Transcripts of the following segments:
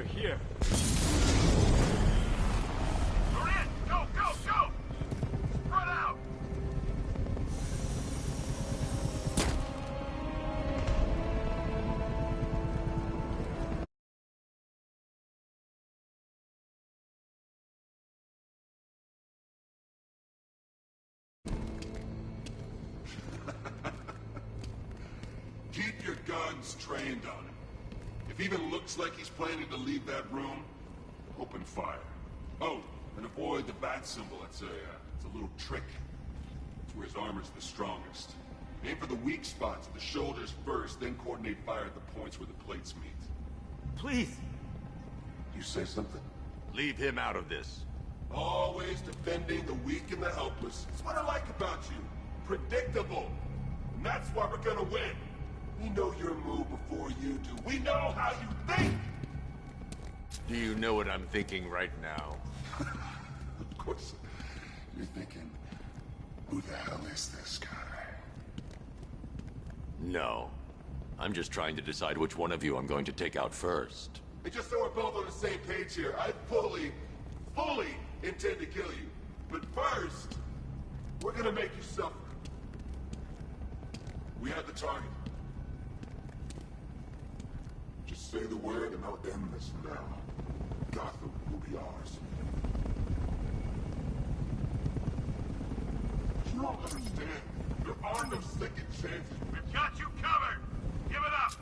here. You're in! Go, go, go! Spread out! Keep your guns trained on him. If he even looks like he's planning to leave that room, open fire. Oh, and avoid the bat symbol. It's a little trick. It's where his armor's the strongest. Aim for the weak spots, the shoulders first, then coordinate fire at the points where the plates meet. Please! You say something? Leave him out of this. Always defending the weak and the helpless. It's what I like about you. Predictable. And that's why we're gonna win. We know your move before you do. We know how you think! Do you know what I'm thinking right now? Of course. You're thinking, who the hell is this guy? No. I'm just trying to decide which one of you I'm going to take out first. And just so we're both on the same page here, I fully intend to kill you. But first, we're gonna make you suffer. We have the target. Just say the word and I'll end this now. Gotham will be ours. You don't understand. There are no second chances. We've got you covered! Give it up!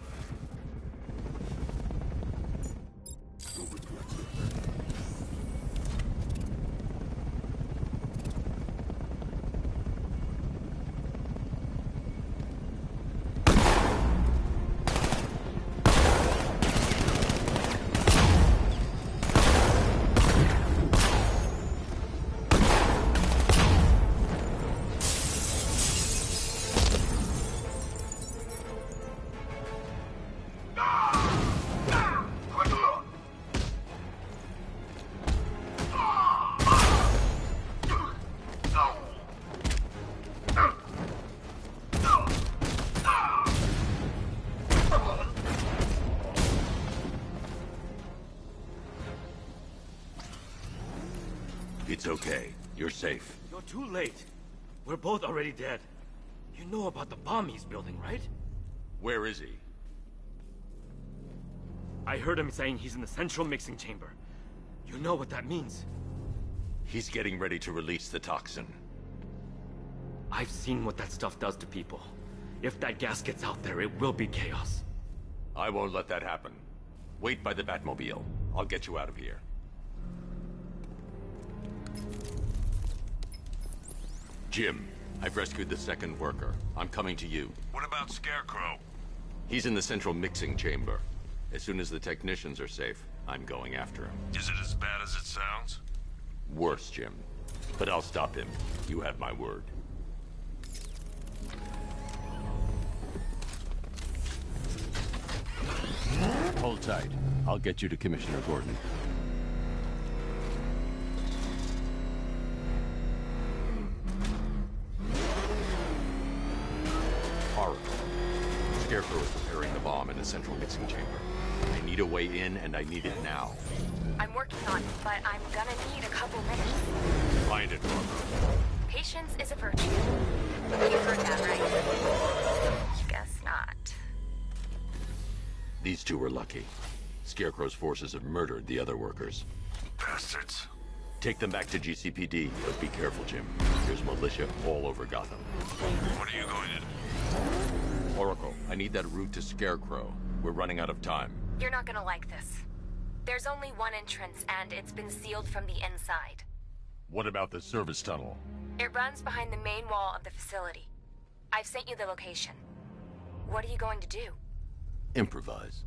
Don't regret it. It's okay. You're safe. You're too late. We're both already dead. You know about the bomb he's building, right? Where is he? I heard him saying he's in the central mixing chamber. You know what that means. He's getting ready to release the toxin. I've seen what that stuff does to people. If that gas gets out there, it will be chaos. I won't let that happen. Wait by the Batmobile. I'll get you out of here. Jim, I've rescued the second worker. I'm coming to you. What about Scarecrow? He's in the central mixing chamber. As soon as the technicians are safe, I'm going after him. Is it as bad as it sounds? Worse, Jim. But I'll stop him. You have my word. Hold tight. I'll get you to Commissioner Gordon. Arkham. Scarecrow is preparing the bomb in the central mixing chamber. I need a way in, and I need it now. I'm working on it, but I'm gonna need a couple minutes. Find it, Arkham. Patience is a virtue. You've heard that, right? Guess not. These two were lucky. Scarecrow's forces have murdered the other workers. Bastards. Take them back to GCPD, but be careful, Jim. There's militia all over Gotham. What are you going to do? Oracle, I need that route to Scarecrow. We're running out of time. You're not gonna like this. There's only one entrance, and it's been sealed from the inside. What about the service tunnel? It runs behind the main wall of the facility. I've sent you the location. What are you going to do? Improvise.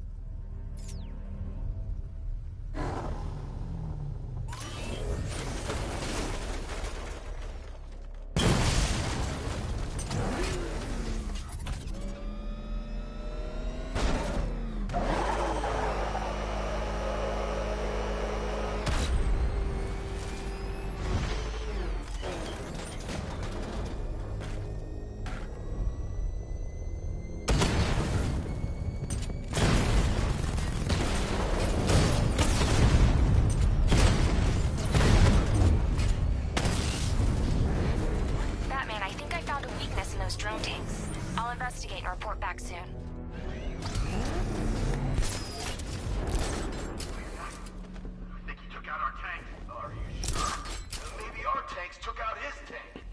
investigate and report back soon. I think he took out our tank. Are you sure? Maybe our tanks took out his tank.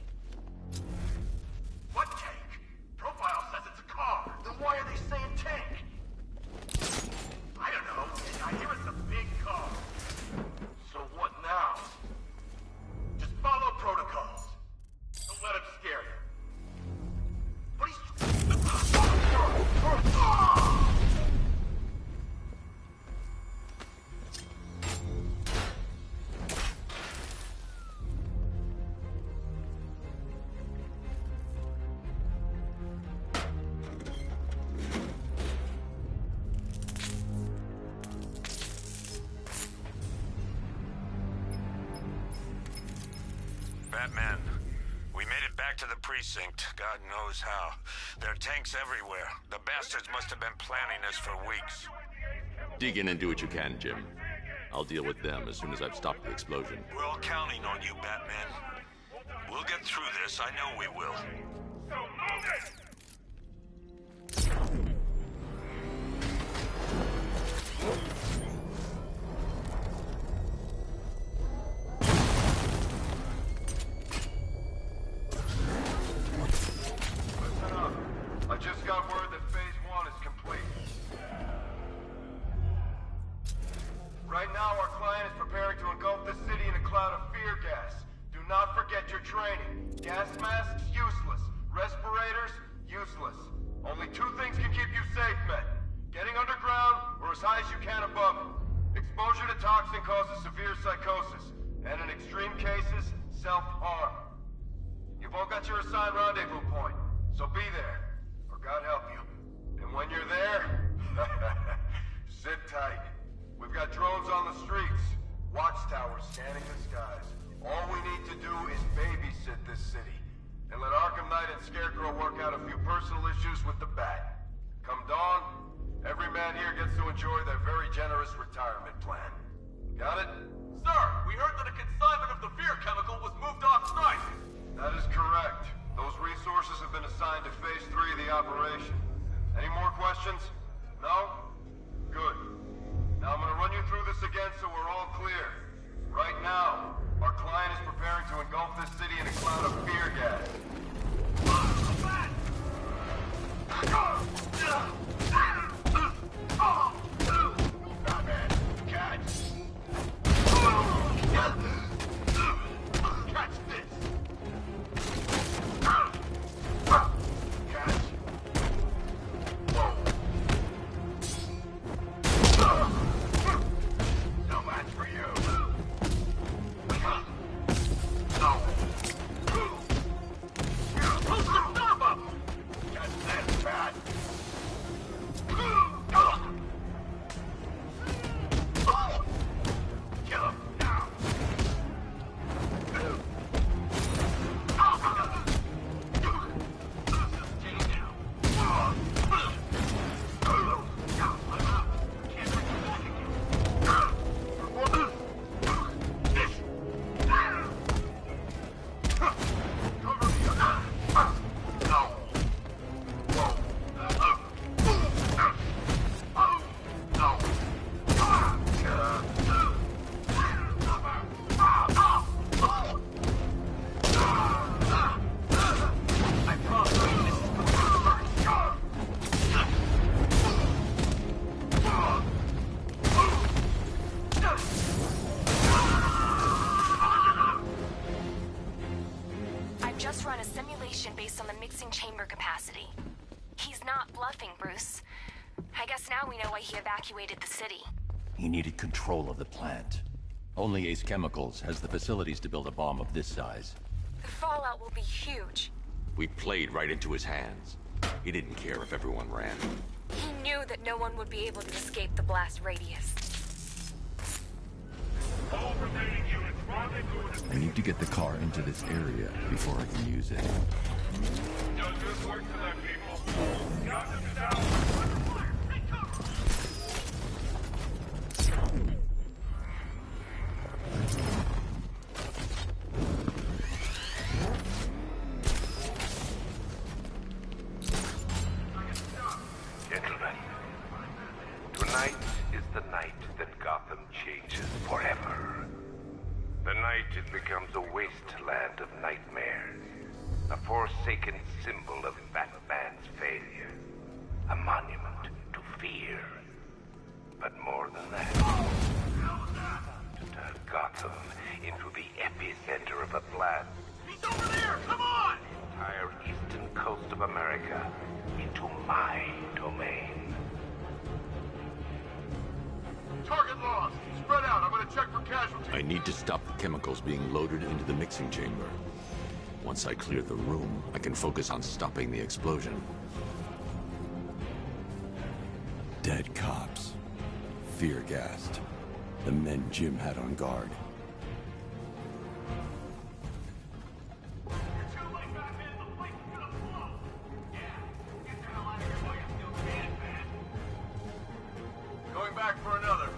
What tank? Profile says it's a car. Then why are they saying tank? I don't know. I hear it's a big car. So what now? Just follow protocols. Don't let him scare you. But he's... Batman, we made it back to the precinct. God knows how. There are tanks everywhere. The bastards must have been planning this for weeks. Dig in and do what you can, Jim. I'll deal with them as soon as I've stopped the explosion. We're all counting on you, Batman. We'll get through this. I know we will. So move it! Listen up. I just got word that Phase 1 is complete. Right now, our client is preparing to engulf the city in a cloud of fear gas. Do not forget your training. Gas masks, useless. Respirators, useless. Only two things can keep you safe, men. Getting underground, or as high as you can above it. Exposure to toxin causes severe psychosis, and in extreme cases, self-harm. You've all got your assigned rendezvous point, so be there, or God help you. And when you're there, sit tight. We've got drones on the streets, watchtowers scanning the skies. All we need to do is babysit this city, and let Arkham Knight and Scarecrow work out a few personal issues with the Bat. Come dawn, every man here gets to enjoy their very generous retirement plan. Got it? Sir, we heard that a consignment of the fear chemical was moved off-site. That is correct. Those resources have been assigned to Phase 3 of the operation. Any more questions? No? Good. Now I'm gonna run you through this again so we're all clear. Right now, our client is preparing to engulf this city in a cloud of fear gas. Catch this! No match for you. Stop him! Catch this, Bat! Kill him now! I've just run a simulation based on the mixing chamber capacity. He's not bluffing, Bruce. I guess now we know why he evacuated the city. He needed control of the plant. Only Ace Chemicals has the facilities to build a bomb of this size. The fallout will be huge. We played right into his hands. He didn't care if everyone ran. He knew that no one would be able to escape the blast radius. All remaining units, rendezvous. I need to get the car into this area before I can use it. Done good work to them, people. Got them down. land of nightmares. A forsaken symbol of Batman's failure. A monument to fear. But more than that, to turn Gotham into the epicenter of a blast. He's over there! Come on! The entire eastern coast of America into my domain. Target lost. Spread out. I'm gonna check for casualties. I need to stop the chemicals being loaded into the mixing chamber. Once I clear the room, I can focus on stopping the explosion. Dead cops. Fear-gassed. The men Jim had on guard. Going back for another.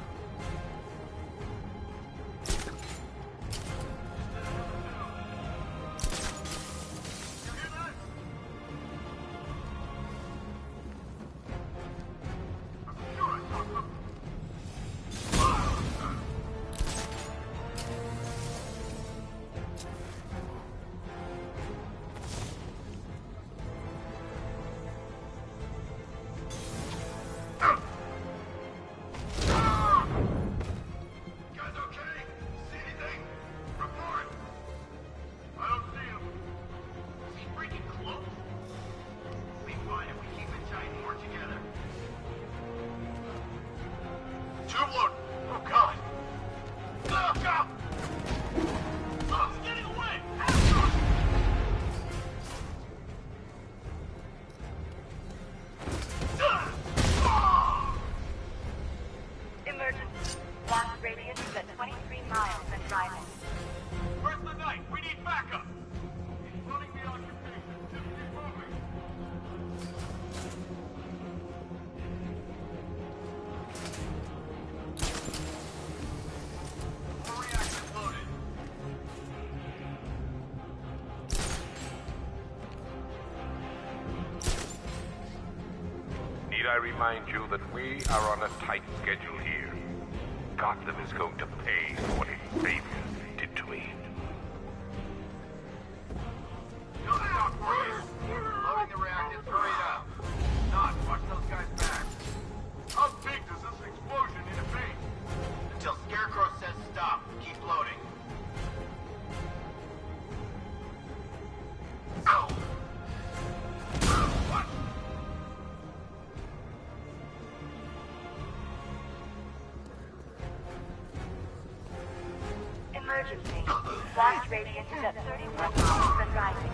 I remind you that we are on a tight schedule here. Gotham is going to pay for what its saviors did to me. Don't stop for you. Loading the reactors. Hurry it up. Not watch those guys back. How big does this explosion need to be? Until Scarecrow says stop. Keep loading. Ow! What? Emergency. Blast radius is at 31 miles and rising.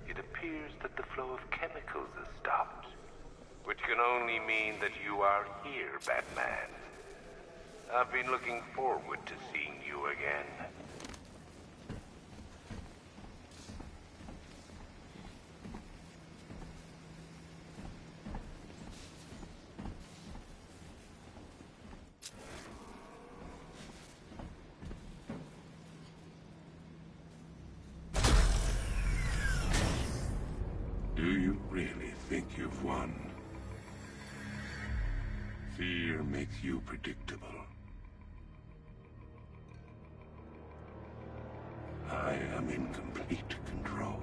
It appears that the flow of chemicals has stopped, which can only mean that you are here, Batman. I've been looking forward to seeing you again. Do you really think you've won? Fear makes you predictable. I am in complete control.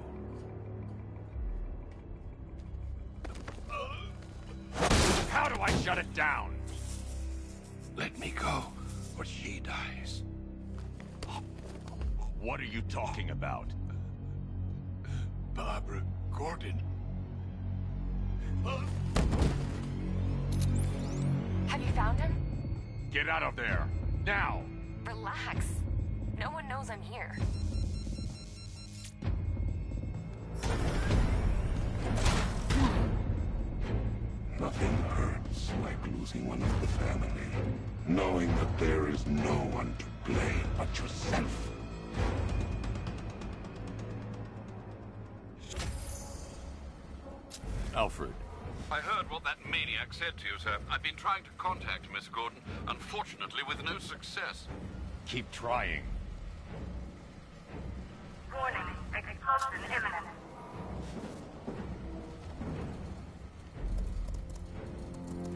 How do I shut it down? Let me go, or she dies. What are you talking about? Barbara Gordon. Have you found him? Get out of there! Now! Relax. No one knows I'm here. Nothing hurts like losing one of the family. Knowing that there is no one to blame but yourself. Alfred. I heard what that maniac said to you, sir. I've been trying to contact Miss Gordon, unfortunately with no success. Keep trying. Warning. Explosion imminent.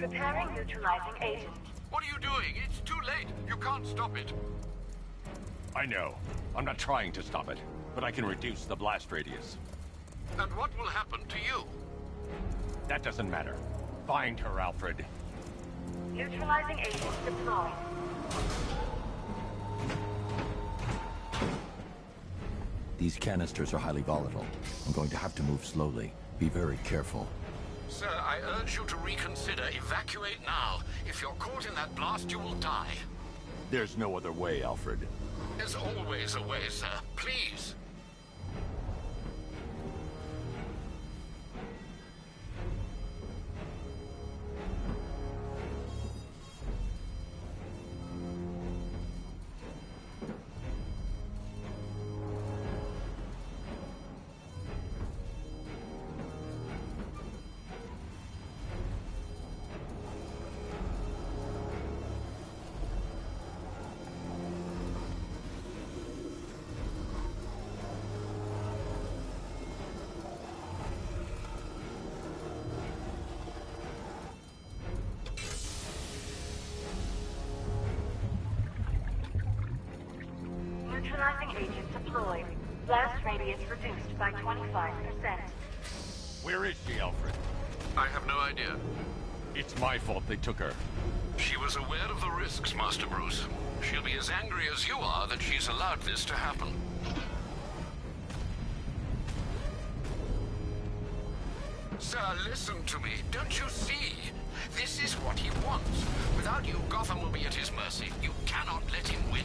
Preparing neutralizing agent. What are you doing? It's too late. You can't stop it. I know. I'm not trying to stop it, but I can reduce the blast radius. And what will happen to you? That doesn't matter. Find her, Alfred. Neutralizing agent deployed. These canisters are highly volatile. I'm going to have to move slowly. Be very careful. Sir, I urge you to reconsider. Evacuate now. If you're caught in that blast, you will die. There's no other way, Alfred. There's always a way, sir. Please. Neutralizing agent deployed. Blast radius reduced by 25%. Where is she, Alfred? I have no idea. It's my fault they took her. She was aware of the risks, Master Bruce. She'll be as angry as you are that she's allowed this to happen. Sir, listen to me. Don't you see? This is what he wants. Without you, Gotham will be at his mercy. You cannot let him win.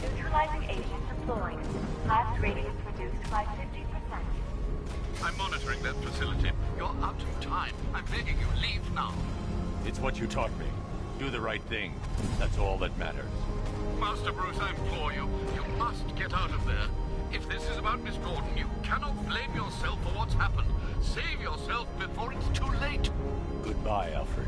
Neutralizing agent deployed. Blast radius reduced by 50%. I'm monitoring that facility. You're out of time. I'm begging you, leave now. It's what you taught me. Do the right thing. That's all that matters. Master Bruce, I implore you. You must get out of there. If this is about Miss Gordon, you cannot blame yourself for what's happened. Save yourself before it's too late. Goodbye, Alfred.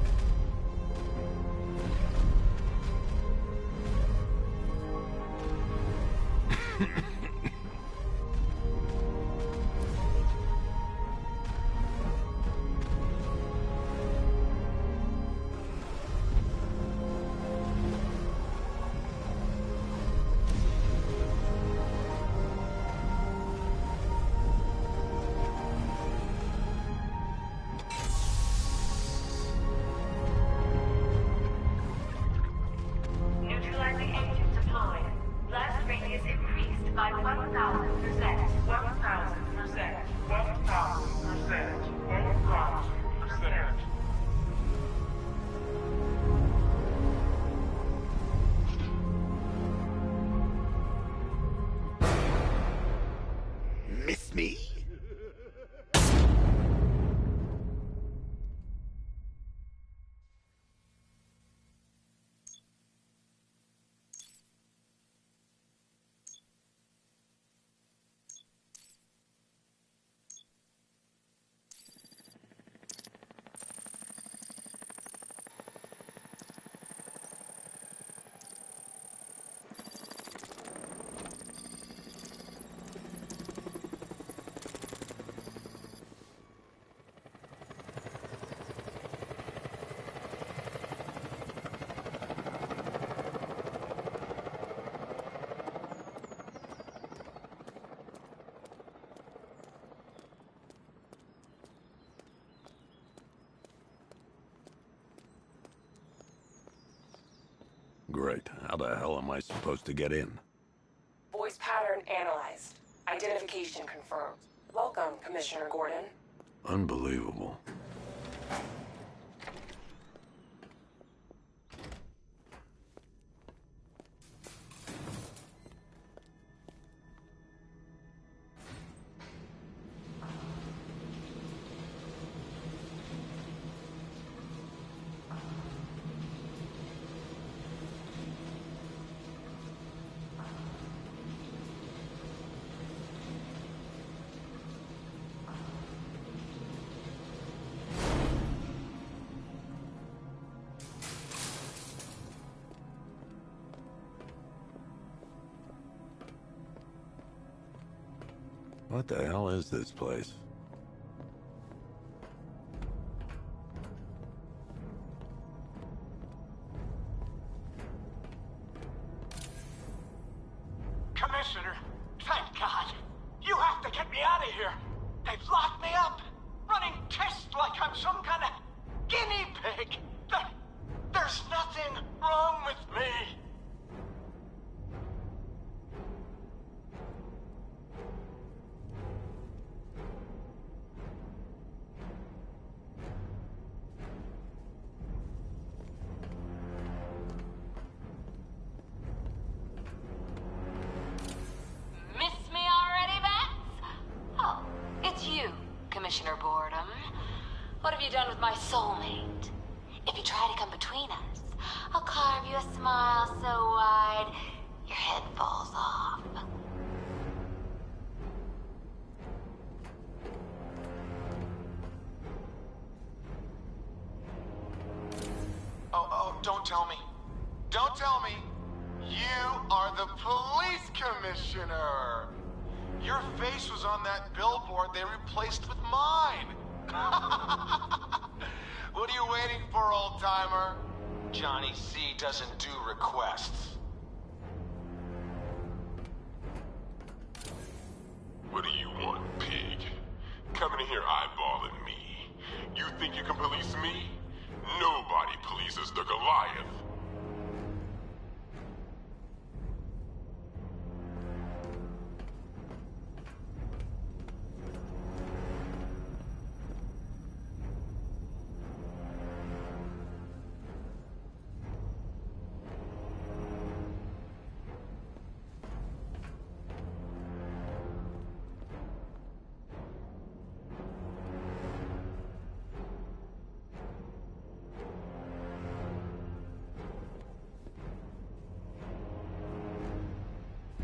Neutralizing agent deployed. Blast radius increased by 1,000%. 1,000%. 1,000%. 1,000%. Miss me? Great. How the hell am I supposed to get in? Voice pattern analyzed. Identification confirmed. Welcome, Commissioner Gordon. Unbelievable. What the hell is this place? Commissioner, thank God. You have to get me out of here. They've locked me up, running tests like I'm some kind of guinea pig. There's nothing wrong with me. Miss me already, Bats? Oh, it's you, Commissioner Boredom. What have you done with my soulmate? If you try to come between us, I'll carve you a smile so wide, your head falls off. Oh, don't tell me. Don't tell me. You are the police commissioner. Your face was on that billboard they replaced with mine. What are you waiting for, old-timer? Johnny C doesn't do requests. What do you want, pig? Coming in here eyeballing me. You think you can police me? Nobody polices the Goliath.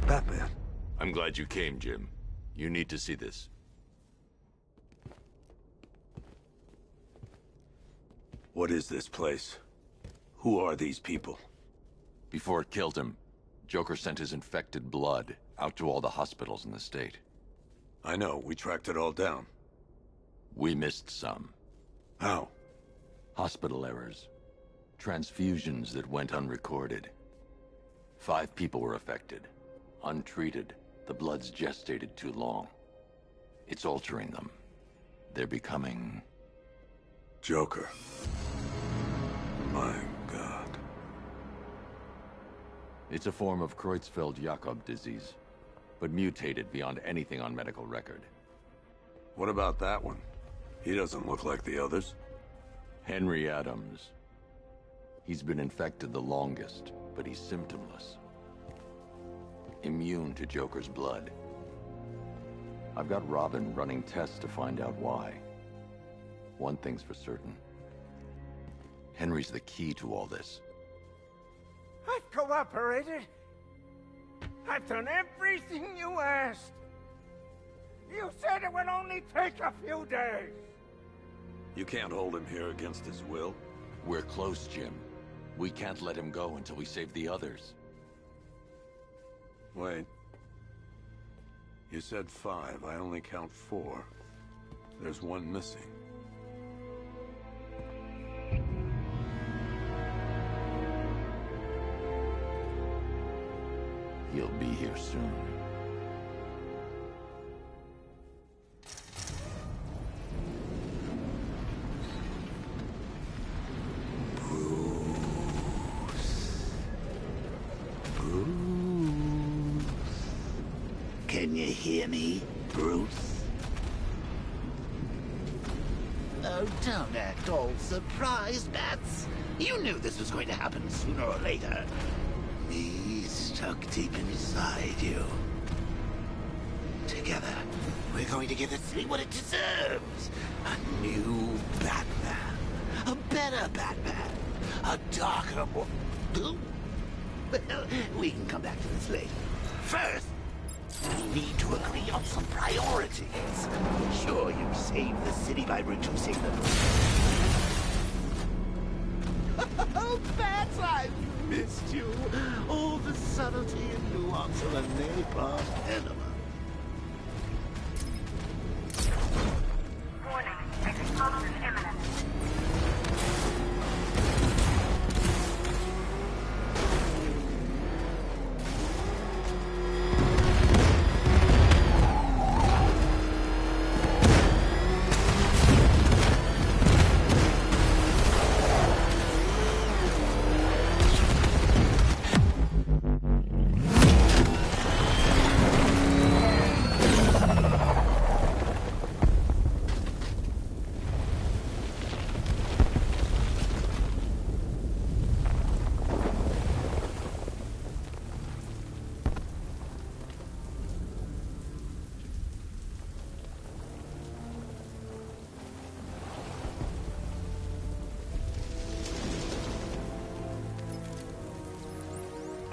Batman. I'm glad you came, Jim. You need to see this. What is this place? Who are these people? Before it killed him, Joker sent his infected blood out to all the hospitals in the state. I know, we tracked it all down. We missed some. How? Hospital errors. Transfusions that went unrecorded. 5 people were affected. Untreated, the blood's gestated too long. It's altering them. They're becoming... Joker. My God. It's a form of Creutzfeldt-Jakob disease, but mutated beyond anything on medical record. What about that one? He doesn't look like the others. Henry Adams. He's been infected the longest, but he's symptomless. Immune to Joker's blood. I've got Robin running tests to find out why. One thing's for certain. Henry's the key to all this. I've cooperated. I've done everything you asked. You said it would only take a few days. You can't hold him here against his will. We're close, Jim. We can't let him go until we save the others. Wait. You said 5. I only count 4. There's one missing. He'll be here soon. Can you hear me, Bruce? Oh, don't act all surprised, Bats. You knew this was going to happen sooner or later. Me stuck deep inside you. Together, we're going to give the city what it deserves. A new Batman. A better Batman. A darker, more... Well, we can come back to this later. First, we need to agree on some priorities. Sure, you saved the city by reducing the... Oh, Bats, I've missed you. All the subtlety and nuance of a napalm enema.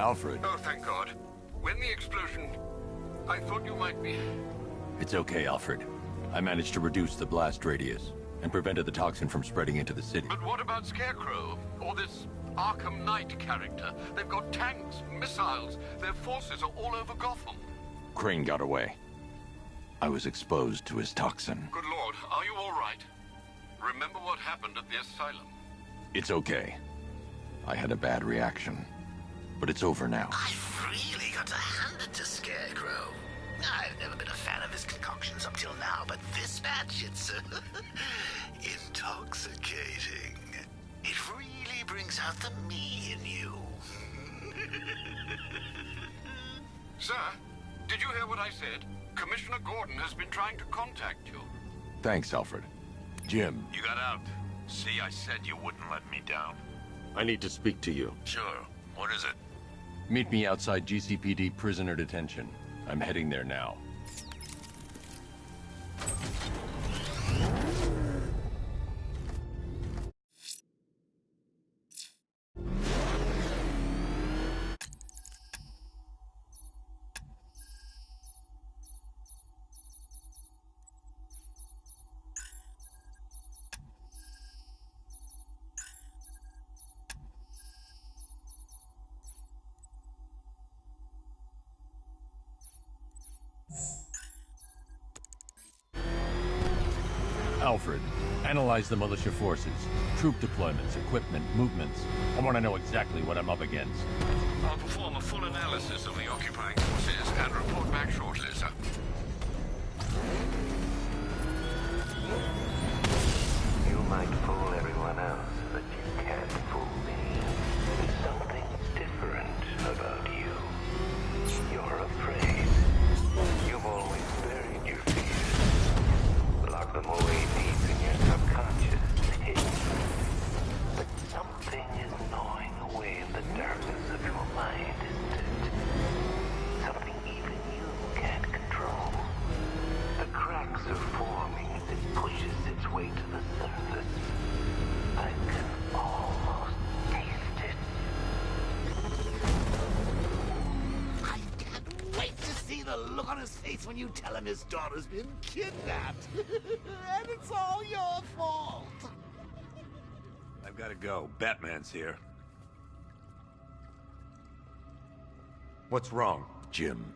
Alfred. Oh, thank God. When the explosion... I thought you might be... It's okay, Alfred. I managed to reduce the blast radius and prevented the toxin from spreading into the city. But what about Scarecrow? Or this Arkham Knight character? They've got tanks, missiles. Their forces are all over Gotham. Crane got away. I was exposed to his toxin. Good Lord, are you all right? Remember what happened at the asylum? It's okay. I had a bad reaction. But it's over now. I've really got to hand it to Scarecrow. I've never been a fan of his concoctions up till now, but this batch, it's intoxicating. It really brings out the me in you. Sir, did you hear what I said? Commissioner Gordon has been trying to contact you. Thanks, Alfred. Jim. You got out. See, I said you wouldn't let me down. I need to speak to you. Sure. What is it? Meet me outside GCPD prisoner detention. I'm heading there now. Alfred, analyze the militia forces, troop deployments, equipment, movements. I want to know exactly what I'm up against. I'll perform a full analysis of the occupying forces and report back shortly, sir. You might fool everyone else, but you can't fool me. There's something different about you. You're afraid. You've always buried your fears. Lock them away deep in your subconscious, hidden. But something is gnawing away in the darkness of your mind, isn't it? Something even you can't control. The cracks are forming as it pushes its way to the surface. I can almost taste it. I can't wait to see the look on his face when you tell him his daughter's been kidnapped. And it's all your fault. I've got to go. Batman's here. What's wrong? Jim.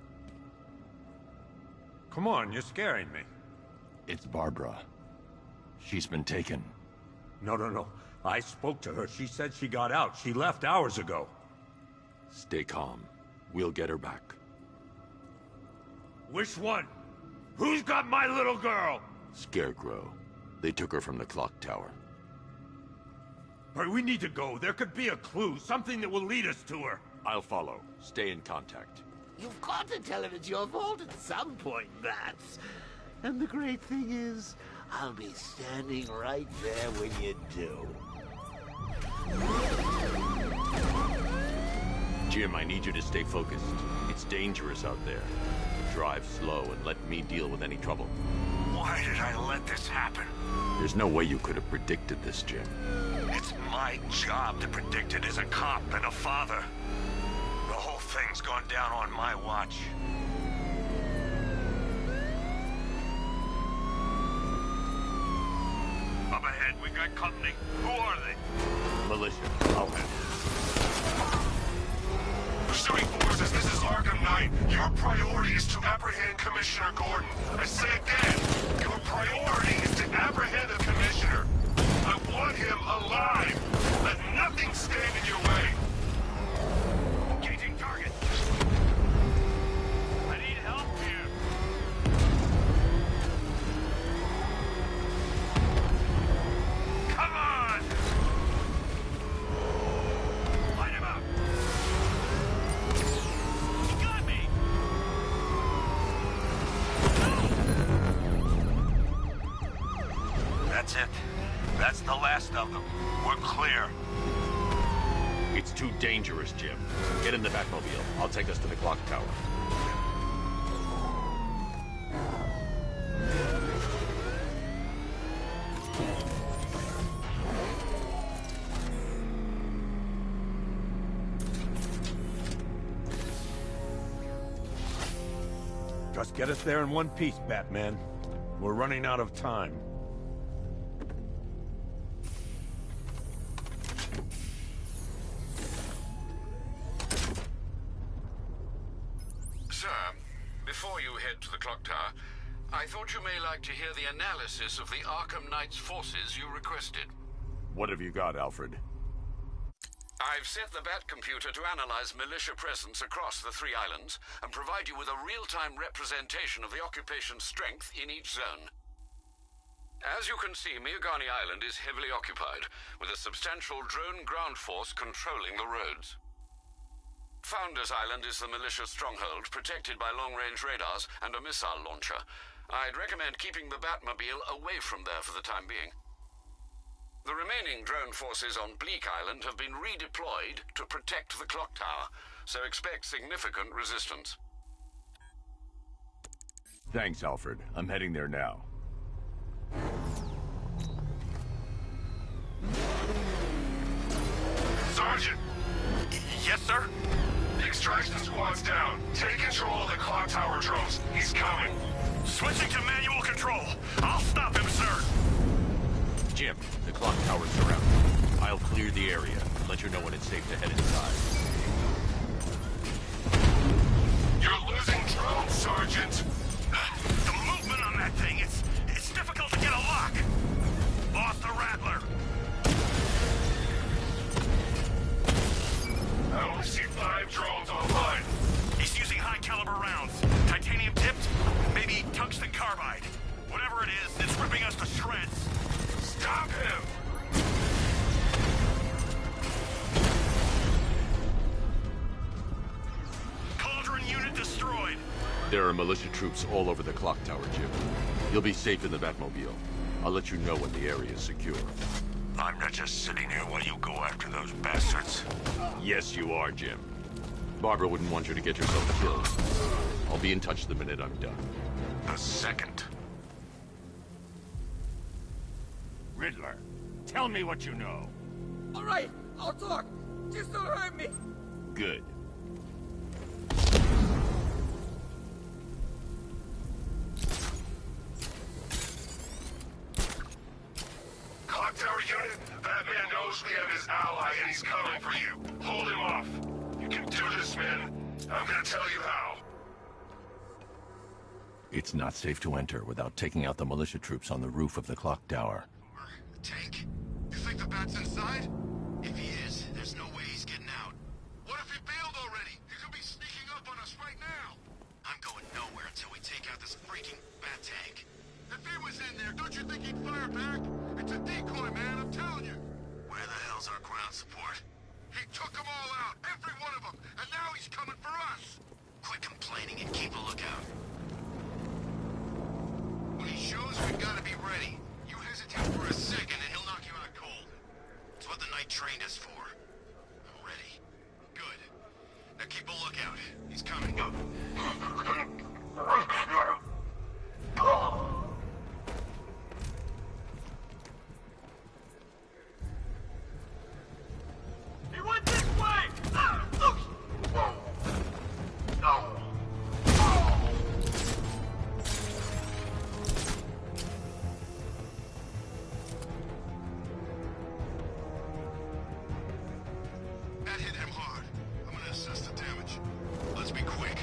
Come on, you're scaring me. It's Barbara. She's been taken. No. I spoke to her. She said she got out. She left hours ago. Stay calm. We'll get her back. Which one? Who's got my little girl? Scarecrow. They took her from the clock tower. All right, we need to go. There could be a clue, something that will lead us to her. I'll follow. Stay in contact. You've got to tell him it's your fault at some point, Bats. And the great thing is, I'll be standing right there when you do. Jim, I need you to stay focused. It's dangerous out there. Drive slow and let me deal with any trouble. Why did I let this happen? There's no way you could have predicted this, Jim. It's my job to predict it as a cop and a father. The whole thing's gone down on my watch. Up ahead, we got company. Who are they? Militia. I'll handle Pursuing forces, this is Arkham Knight. Your priority is to apprehend Commissioner Gordon. I say again, your priority is to apprehend the Commissioner. I want him alive. Let nothing stand in your way. Engaging target. I need help here. Come on! Light him up! He got me! That's it. That's the last of them. We're clear. It's too dangerous, Jim. Get in the Batmobile. I'll take us to the clock tower. Just get us there in one piece, Batman. We're running out of time. Sir, before you head to the clock tower, I thought you may like to hear the analysis of the Arkham Knight's forces you requested. What have you got, Alfred? I've set the Bat computer to analyze militia presence across the 3 islands and provide you with a real-time representation of the occupation's strength in each zone. As you can see, Miagani Island is heavily occupied, with a substantial drone ground force controlling the roads. Founders Island is the militia stronghold, protected by long-range radars and a missile launcher. I'd recommend keeping the Batmobile away from there for the time being. The remaining drone forces on Bleak Island have been redeployed to protect the clock tower, so expect significant resistance. Thanks, Alfred. I'm heading there now. Sergeant! Yes, sir? The extraction squad's down. Take control of the clock tower drones. He's coming. Switching to manual control. I'll stop him, sir. Jim, the clock tower's surrounded. I'll clear the area. Let you know when it's safe to head inside. You're losing drones, Sergeant. The movement on that thing, it's difficult to get a lock. Lost the Rattler. I only see 5 drones online. He's using high-caliber rounds. Titanium tipped, maybe tungsten carbide. Whatever it is, it's ripping us to shreds. Stop him! Cauldron unit destroyed. There are militia troops all over the clock tower, Jim. You'll be safe in the Batmobile. I'll let you know when the area is secure. I'm not just sitting here while you go after those bastards. Yes, you are, Jim. Barbara wouldn't want you to get yourself killed. I'll be in touch the minute I'm done. The second. Riddler, tell me what you know. All right, I'll talk. Just don't hurt me. Good. Clock tower unit, Batman knows we have his ally and he's coming for you. Hold him off. You can do this, man. I'm gonna tell you how. It's not safe to enter without taking out the militia troops on the roof of the clock tower. Tank? You think the Bat's inside? If he is, there's no way he's getting out. What if he bailed already? He could be sneaking up on us right now. I'm going nowhere until we take out this freaking Bat tank. If he was in there, don't you think he'd fire back? It's a decoy, man, I'm telling you. Where the hell's our ground support? He took them all out, every one of them, and now he's coming for us. Quit complaining and keep a lookout. When he shows, we've got to be ready. You hesitate for a second and he'll knock you out cold. It's what the Knight trained us for. I'm ready. Good. Now keep a lookout. He's coming. He went this way! That hit him hard. I'm gonna assess the damage. Let's be quick.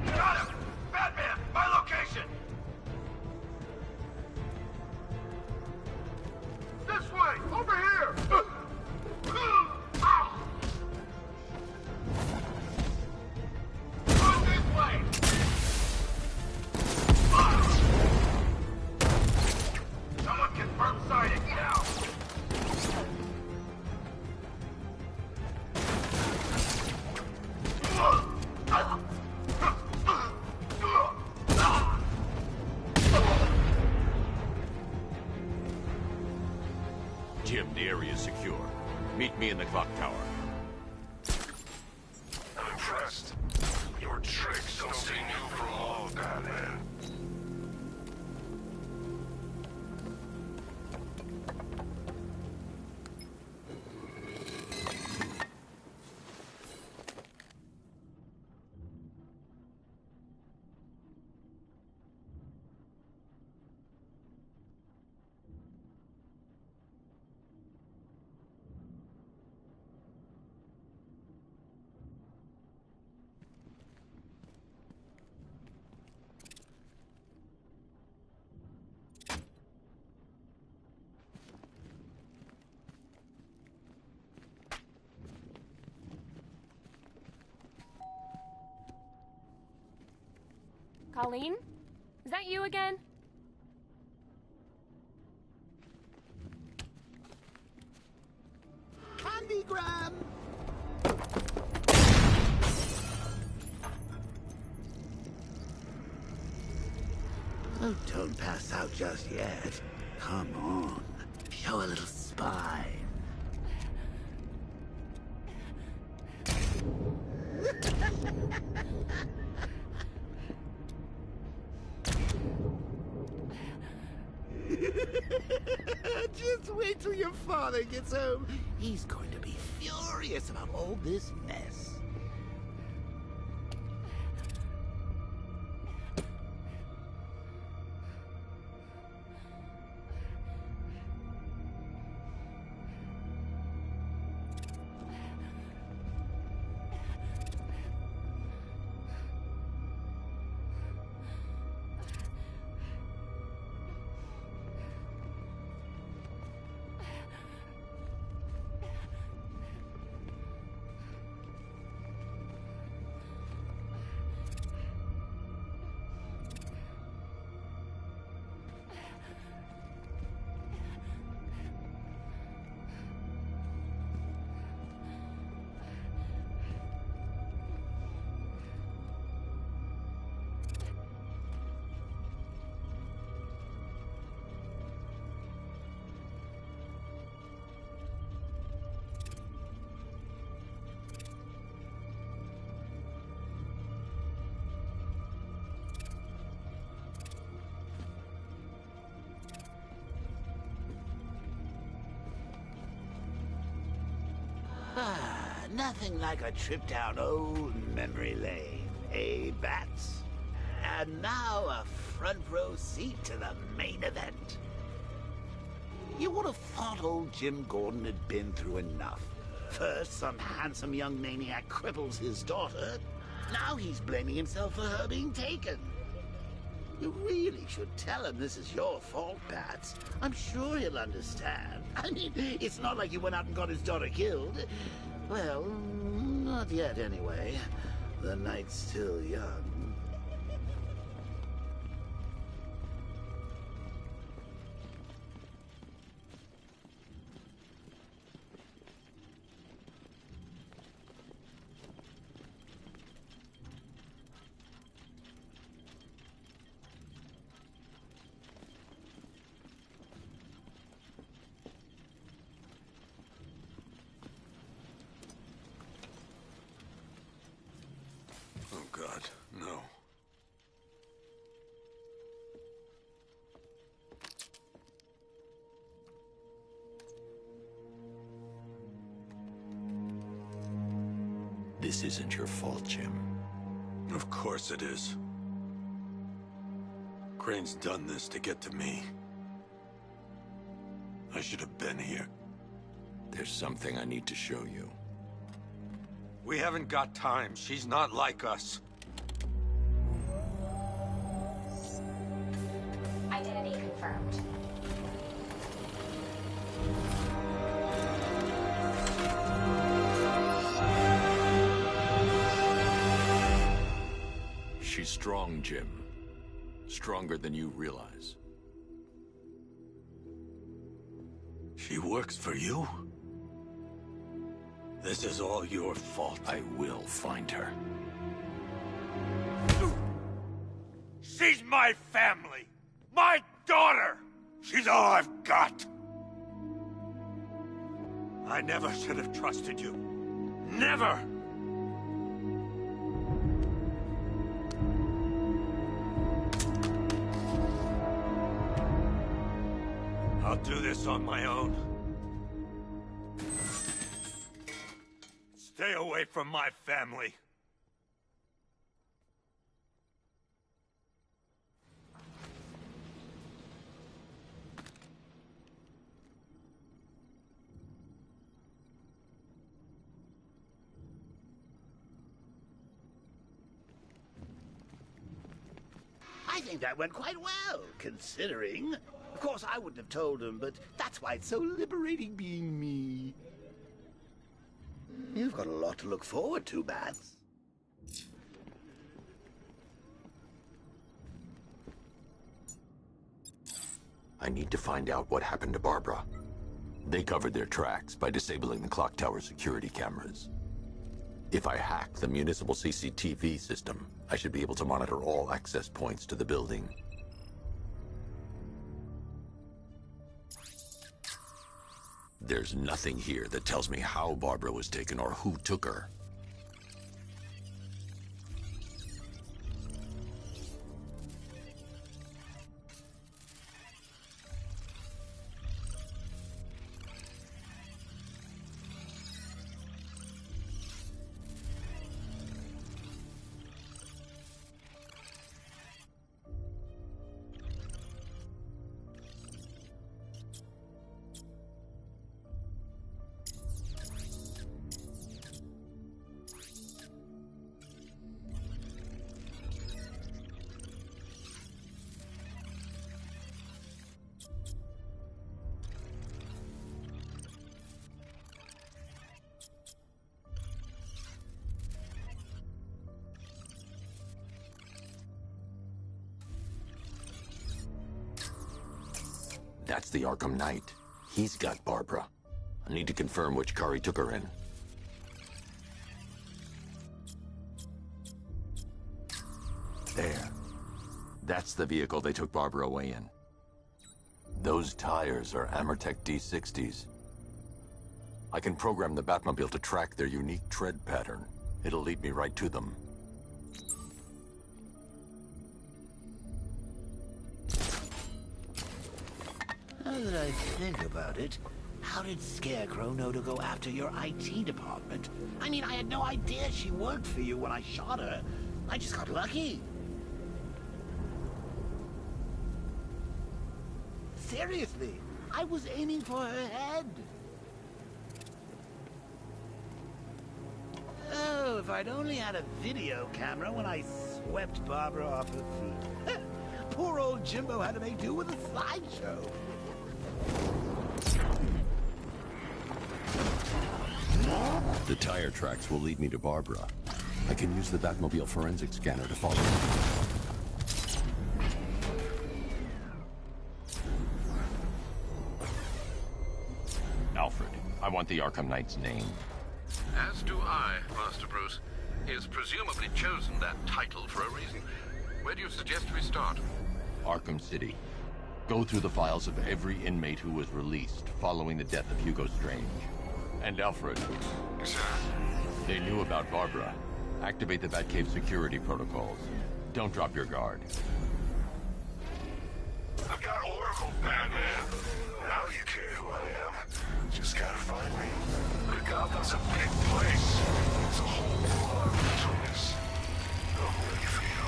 Got him! Batman, my location! This way! Over here! Run this way! Someone confirm sighting now! Jim, the area is secure. Meet me in the clock tower. I'm impressed. Your tricks don't stay new for long, Batman. Colleen? Is that you again? Candygram! Oh, don't pass out just yet. Come on. Show a little spine. Just wait till your father gets home. He's going to be furious about all this mess. Nothing like a trip down old memory lane, eh, Bats? And now a front row seat to the main event. You would have thought old Jim Gordon had been through enough. First, some handsome young maniac cripples his daughter. Now he's blaming himself for her being taken. You really should tell him this is your fault, Bats. I'm sure he'll understand. I mean, it's not like you went out and got his daughter killed. Well, not yet anyway. The night's still young. God, no. This isn't your fault, Jim. Of course it is. Crane's done this to get to me. I should have been here. There's something I need to show you. We haven't got time. She's not like us. Identity confirmed. She's strong, Jim. Stronger than you realize. She works for you? This is all your fault. I will find her. She's my family! My daughter! She's all I've got! I never should have trusted you. Never! I'll do this on my own. Stay away from my family. I think that went quite well, considering. Of course, I wouldn't have told him, but that's why it's so liberating being me. You've got a lot to look forward to, Bats. I need to find out what happened to Barbara. They covered their tracks by disabling the clock tower security cameras. If I hack the municipal CCTV system, I should be able to monitor all access points to the building. There's nothing here that tells me how Barbara was taken or who took her. That's the Arkham Knight. He's got Barbara. I need to confirm which car he took her in. There. That's the vehicle they took Barbara away in. Those tires are Amertech D60s. I can program the Batmobile to track their unique tread pattern. It'll lead me right to them. Now that I think about it, how did Scarecrow know to go after your IT department? I mean, I had no idea she worked for you when I shot her. I just got lucky. Seriously, I was aiming for her head. Oh, if I'd only had a video camera when I swept Barbara off her feet. Poor old Jimbo had to make do with a slideshow. The tire tracks will lead me to Barbara. I can use the Batmobile forensic scanner to follow her. Alfred, I want the Arkham Knight's name. As do I, Master Bruce. He has presumably chosen that title for a reason. Where do you suggest we start? Arkham City. Go through the files of every inmate who was released following the death of Hugo Strange. And Alfred. Sir. They knew about Barbara. Activate the Batcave security protocols. Don't drop your guard. I've got Oracle, Batman. Now you care who I am. Just gotta find me. But Gotham's a big place. There's a whole lot of between us. I'm ready for you.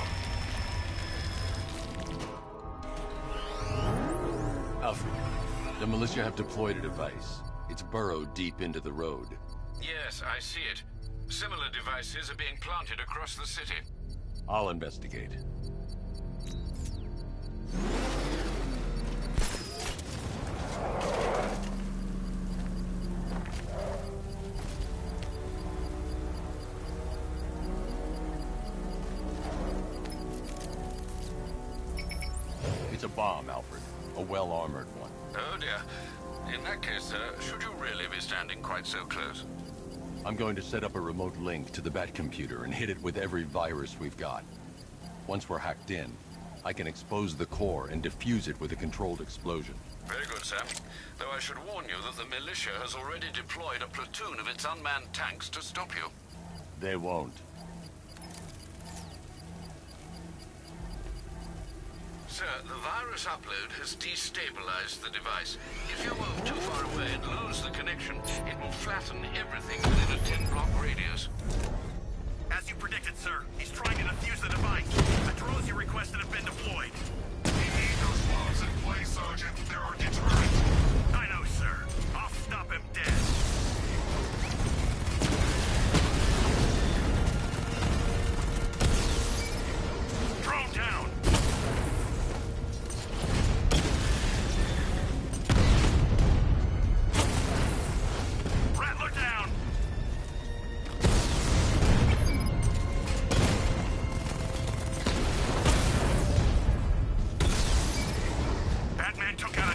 Alfred, the militia have deployed a device. It's burrowed deep into the road. Yes, I see it. Similar devices are being planted across the city. I'll investigate. It's a bomb, Alfred. A well-armored one. Oh dear. In that case, should you really be standing quite so close? I'm going to set up a remote link to the Batcomputer and hit it with every virus we've got. Once we're hacked in, I can expose the core and defuse it with a controlled explosion. Very good, sir. Though I should warn you that the militia has already deployed a platoon of its unmanned tanks to stop you. They won't. Sir, the virus upload has destabilized the device. If you move too far away and lose the connection, it will flatten everything within a 10-block radius. As you predicted, sir, he's trying to defuse the device. The drones you requested have been deployed. We need those bombs in place, Sergeant. They're our deterrent. I know, sir. I'll stop him dead. Drone down. Rattler down. Batman took out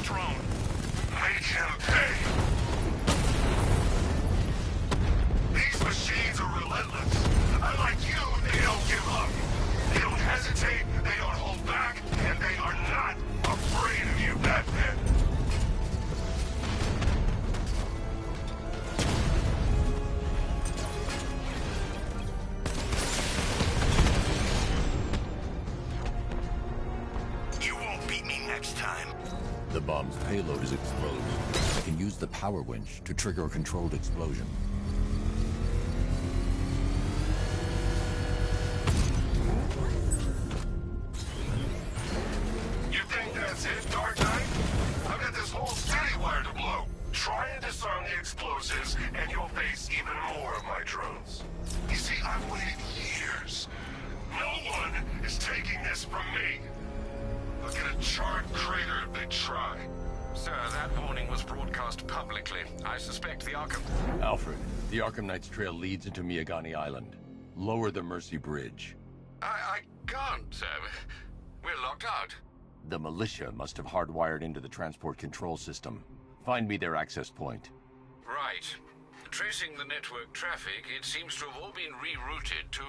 payload is exposed, I can use the power winch to trigger a controlled explosion. You think that's it, Dark Knight? I've got this whole city wired to blow. Try and disarm the explosives, and you'll face even more of my drones. You see, I've waited years. No one is taking this from me. Look at a charred crater if they try. Sir, that warning was broadcast publicly. I suspect the Arkham... Alfred, the Arkham Knight's trail leads into Miagani Island. Lower the Mercy Bridge. I can't, sir. We're locked out. The militia must have hardwired into the transport control system. Find me their access point. Right. Tracing the network traffic, it seems to have all been rerouted to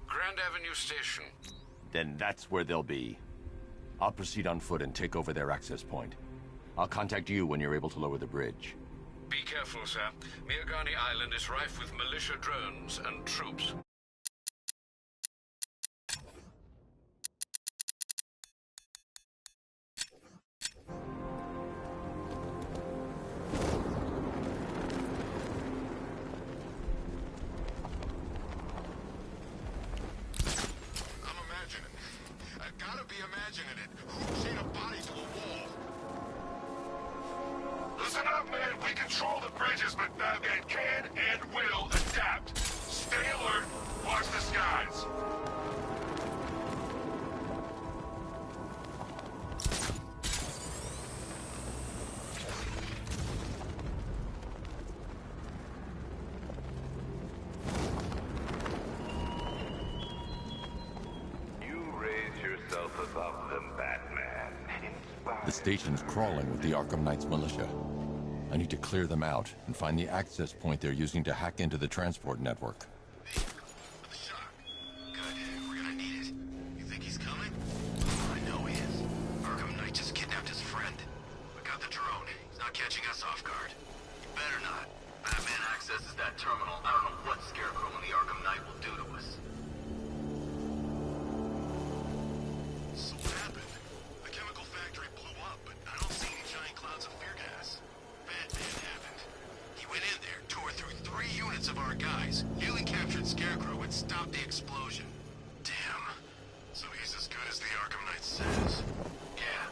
Grand Avenue Station. Then that's where they'll be. I'll proceed on foot and take over their access point. I'll contact you when you're able to lower the bridge. Be careful, sir. Miagani Island is rife with militia drones and troops. Imagining it. Who's seen a body to a wall? Listen up, man. We control the bridges, but Batman can and will adapt. Stay alert. Watch the skies. Above them, Batman. The station's crawling with the Arkham Knight's militia. I need to clear them out and find the access point they're using to hack into the transport network. Good. We're gonna need it. You think he's coming? I know he is. Arkham Knight just kidnapped his friend. We got the drone. He's not catching us off guard. You better not. Batman accesses that terminal. I don't know what Scarecrow and the Arkham Knight will do to us. So what happened? The chemical factory blew up, but I don't see any giant clouds of fear gas. Batman happened. He went in there, tore through 3 units of our guys, nearly captured Scarecrow, and stopped the explosion. Damn. So he's as good as the Arkham Knight says. Yeah,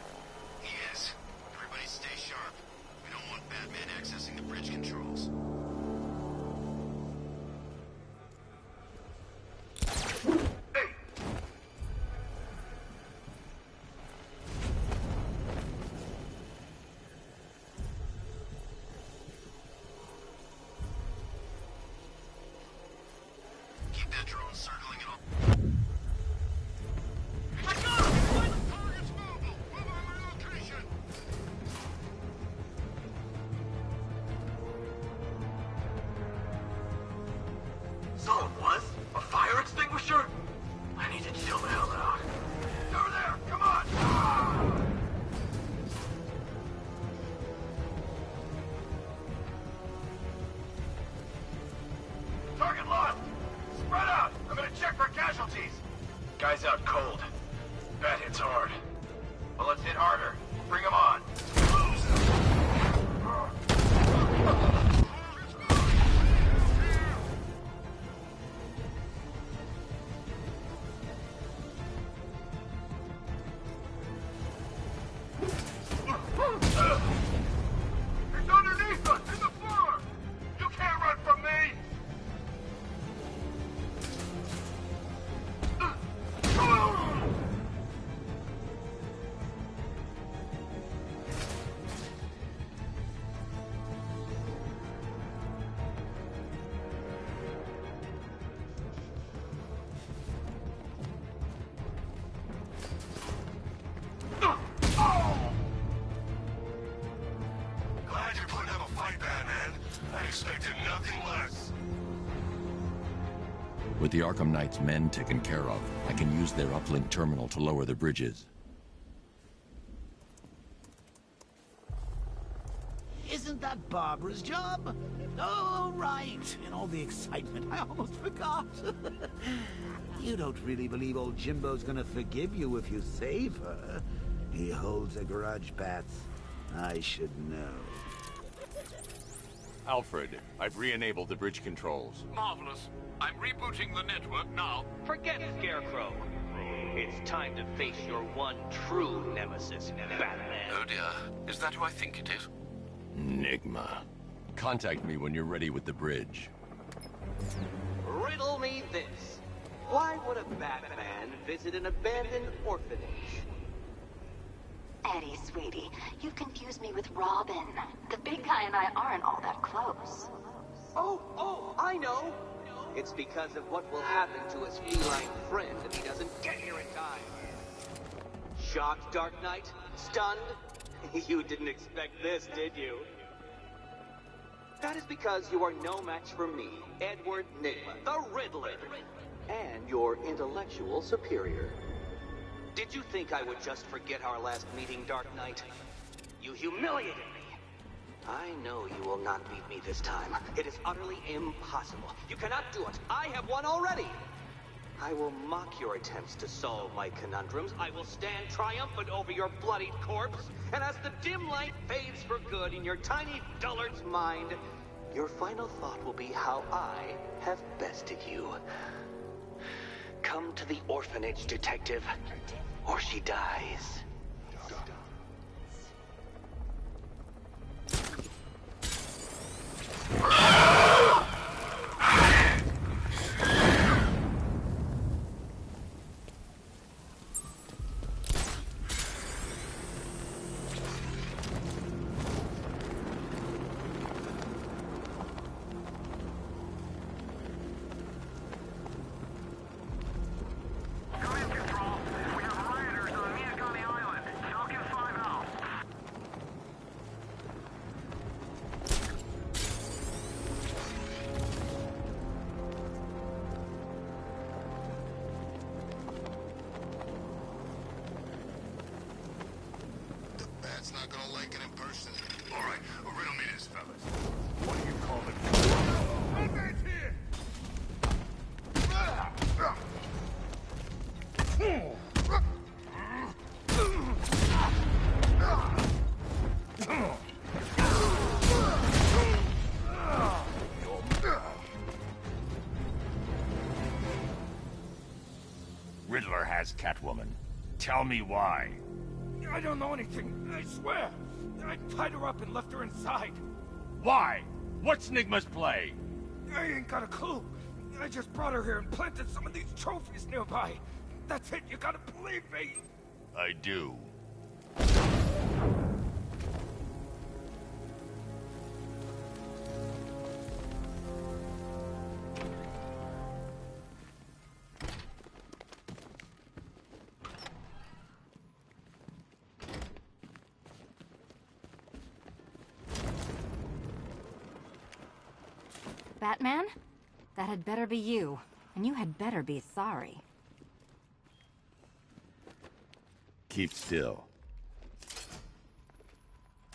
he is. Everybody stay sharp. We don't want Batman accessing the bridge controls. Keep that drone circling it all. I got him! Find the target's mobile! Move on my location! So it was? A fire extinguisher? I need to chill the hell out. Over there! Come on! Ah! Target lost! Spread out! I'm gonna check for casualties! Guy's out cold. Bat hits hard. Well, let's hit harder. Bring him on. He's underneath us! In the floor! You can't run from me! Glad you're putting up a fight, Batman. I expected nothing less. With the Arkham Knight's men taken care of, I can use their uplink terminal to lower the bridges. Isn't that Barbara's job? Oh, right. In all the excitement, I almost forgot. You don't really believe old Jimbo's gonna forgive you if you save her. He holds a grudge, Bats. I should know. Alfred, I've re-enabled the bridge controls. Marvelous. I'm rebooting the network now. Forget Scarecrow. It's time to face your one true nemesis, Batman. Oh dear. Is that who I think it is? Enigma. Contact me when you're ready with the bridge. Riddle me this. Why would a Batman visit an abandoned orphanage? Eddie, sweetie, you've confused me with Robin. The big guy and I aren't all that close. Oh, I know. It's because of what will happen to his feline friend if he doesn't get here in time. Shocked, Dark Knight? Stunned? You didn't expect this, did you? That is because you are no match for me, Edward Nigma, the Riddler, and your intellectual superior. Did you think I would just forget our last meeting, Dark Knight? You humiliated me. I know you will not beat me this time. It is utterly impossible. You cannot do it. I have won already. I will mock your attempts to solve my conundrums. I will stand triumphant over your bloodied corpse. And as the dim light fades for good in your tiny dullard's mind, your final thought will be how I have bested you. Come to the orphanage, detective, or she dies. Not gonna like it in person. All right, well, riddle me this, fellas. What do you call it? Batman's here! Riddler has Catwoman. Tell me why. I don't know anything, I swear. I tied her up and left her inside. Why? What's Nigma's play? I ain't got a clue. I just brought her here and planted some of these trophies nearby. That's it, you gotta believe me. I do. Batman? That had better be you. And you had better be sorry. Keep still.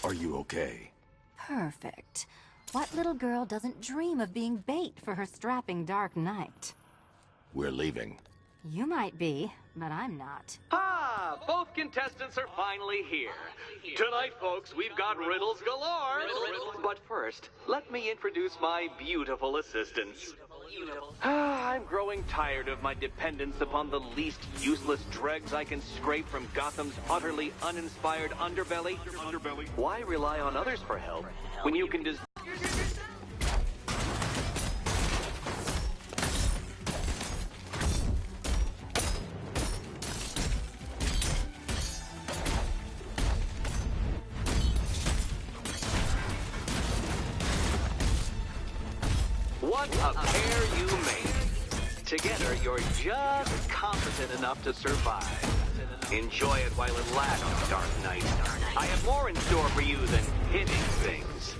Are you okay? Perfect. What little girl doesn't dream of being bait for her strapping Dark Knight? We're leaving. You might be, but I'm not. Ah, both contestants are finally here. Tonight, folks, we've got riddles galore. But first, let me introduce my beautiful assistants. I'm growing tired of my dependence upon the least useless dregs I can scrape from Gotham's utterly uninspired underbelly. Why rely on others for help when you can just... What a pair you made. Together, you're just competent enough to survive. Enjoy it while it lasts, Dark Knight. I have more in store for you than hitting things.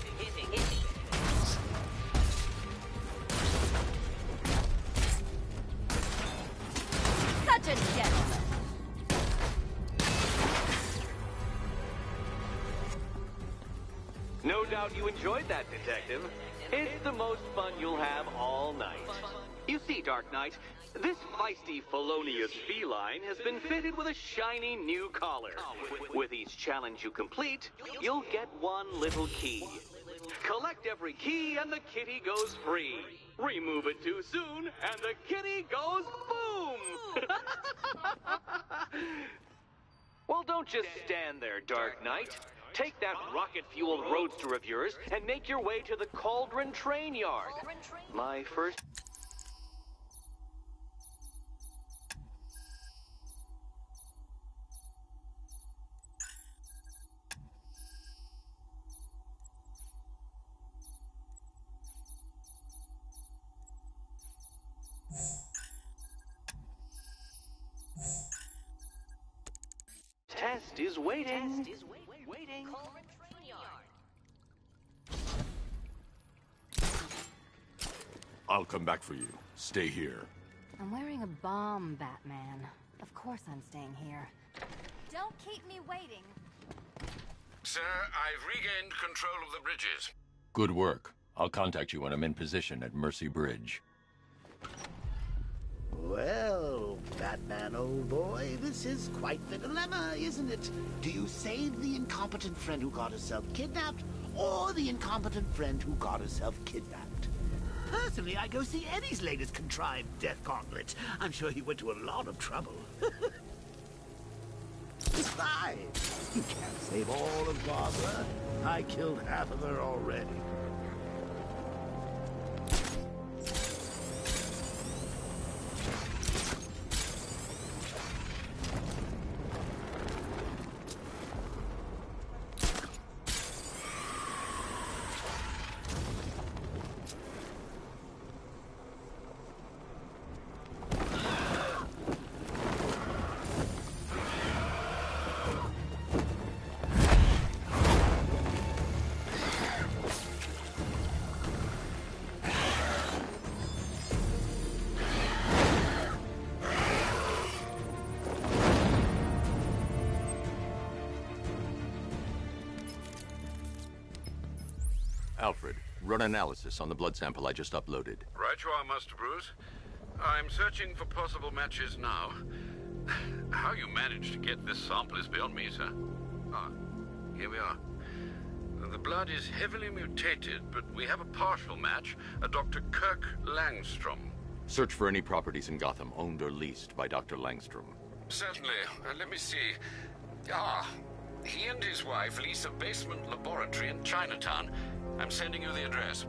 Such a gentleman. No doubt out you enjoyed that, Detective. It's the most fun you'll have all night. You see, Dark Knight, this feisty, felonious feline has been fitted with a shiny new collar. With each challenge you complete, you'll get one little key. Collect every key and the kitty goes free. Remove it too soon and the kitty goes boom! Well, don't just stand there, Dark Knight. Take that rocket-fueled roadster of yours and make your way to the Cauldron Train Yard. My first... Test is waiting. I'll come back for you. Stay here. I'm wearing a bomb, Batman. Of course I'm staying here. Don't keep me waiting. Sir, I've regained control of the bridges. Good work. I'll contact you when I'm in position at Mercy Bridge. Well, Batman, old boy, this is quite the dilemma, isn't it? Do you save the incompetent friend who got herself kidnapped, or the incompetent friend who got herself kidnapped? Personally, I go see Eddie's latest contrived death gauntlet. I'm sure he went to a lot of trouble. Besides, you can't save all of Barbara. I killed half of her already. Alfred, run analysis on the blood sample I just uploaded. Right you are, Master Bruce. I'm searching for possible matches now. How you managed to get this sample is beyond me, sir. Ah, here we are. The blood is heavily mutated, but we have a partial match, a Dr. Kirk Langstrom. Search for any properties in Gotham owned or leased by Dr. Langstrom. Certainly. Let me see. Ah, he and his wife lease a basement laboratory in Chinatown. I'm sending you the address.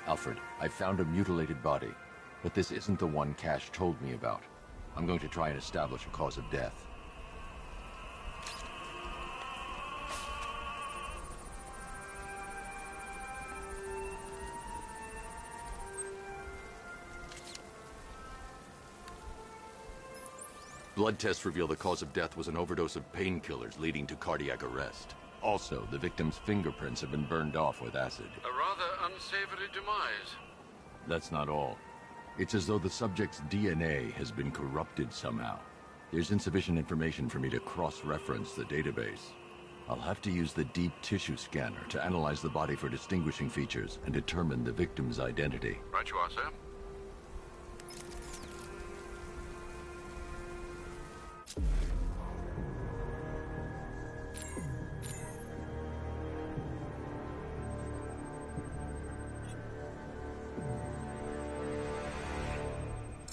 Alfred, I found a mutilated body, but this isn't the one Cash told me about. I'm going to try and establish a cause of death. Blood tests reveal the cause of death was an overdose of painkillers leading to cardiac arrest. Also, the victim's fingerprints have been burned off with acid. A rather unsavory demise. That's not all. It's as though the subject's DNA has been corrupted somehow. There's insufficient information for me to cross-reference the database. I'll have to use the deep tissue scanner to analyze the body for distinguishing features and determine the victim's identity. Right you are, sir.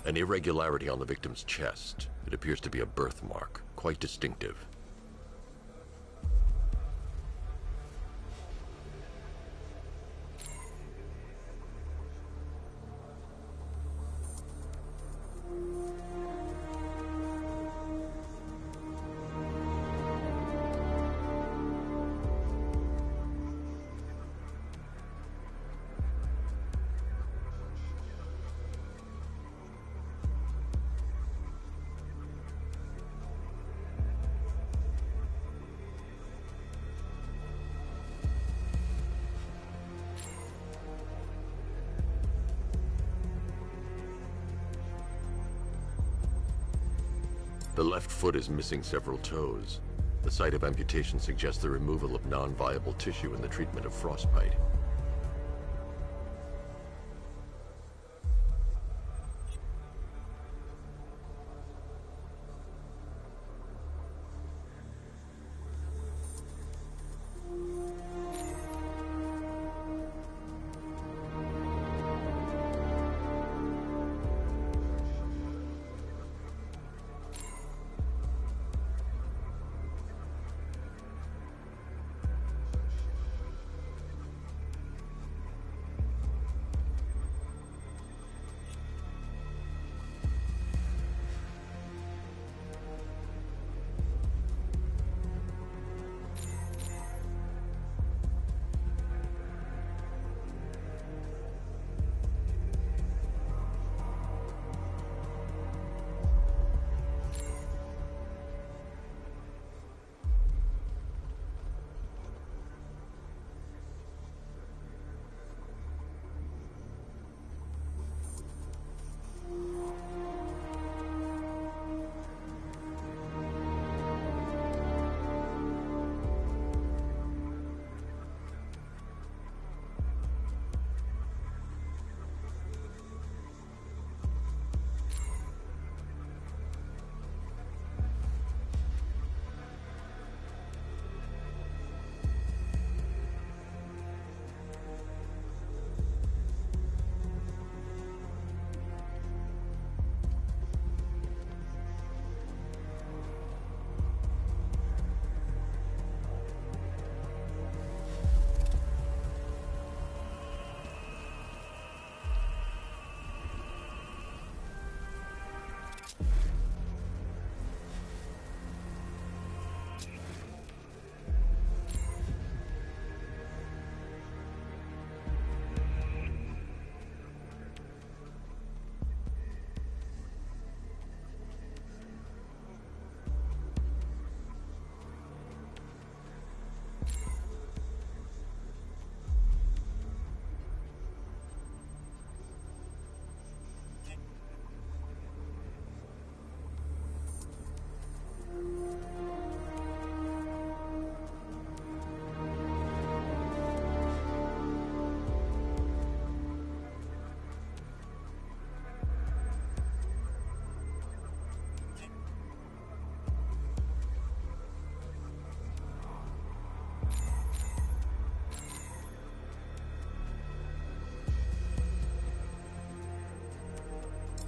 An irregularity on the victim's chest. It appears to be a birthmark, quite distinctive. The left foot is missing several toes. The site of amputation suggests the removal of non-viable tissue in the treatment of frostbite.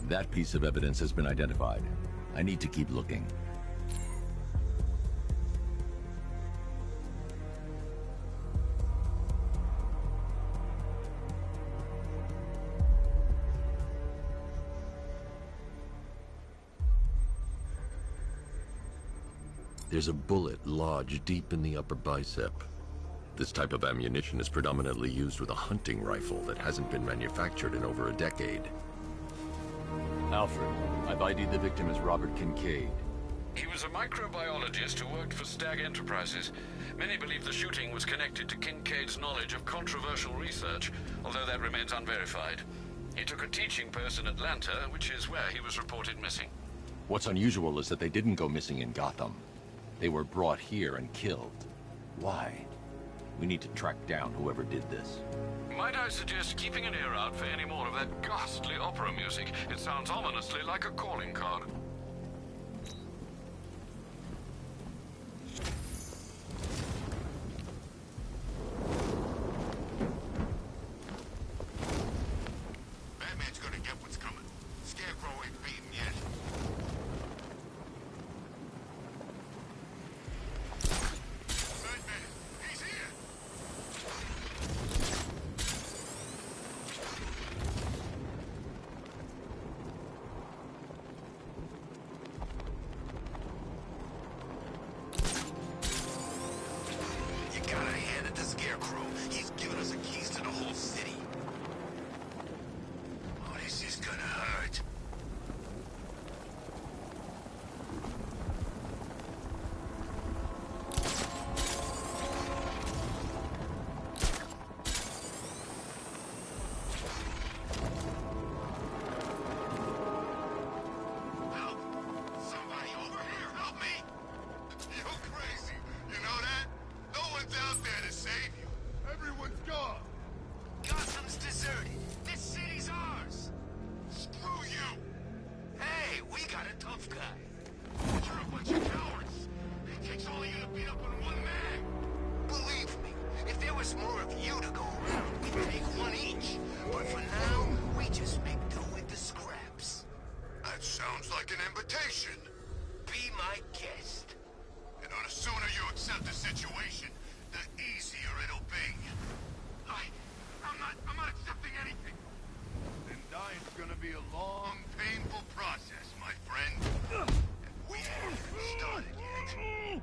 That piece of evidence has been identified. I need to keep looking. There's a bullet lodged deep in the upper bicep. This type of ammunition is predominantly used with a hunting rifle that hasn't been manufactured in over a decade. Alfred, I've ID'd the victim as Robert Kincaid. He was a microbiologist who worked for Stag Enterprises. Many believe the shooting was connected to Kincaid's knowledge of controversial research, although that remains unverified. He took a teaching post in Atlanta, which is where he was reported missing. What's unusual is that they didn't go missing in Gotham. They were brought here and killed. Why? We need to track down whoever did this. Might I suggest keeping an ear out for any more of that ghastly opera music? It sounds ominously like a calling card. Batman's gonna get what's coming. Scarecrow ain't beaten yet. Batman, he's here! You gotta hand it to Scarecrow. He's given us the keys to the whole city. Oh, this is gonna hurt. Help! Somebody over here, help me! You're crazy. You know that? No one's out there to save you. Everyone's gone. Gotham's deserted. This city's ours. Screw you. Hey, we got a tough guy. But you're a bunch of cowards. It takes all of you to beat up on one man. Believe me, if there was more of you to go around, we'd take one each. But for now, we just make do with the scraps. That sounds like an invitation. Be my guest. You know, the sooner you accept the situation, the easier it'll be. I'm not accepting anything. Then dying's gonna be a long, painful process, my friend. And we haven't started yet.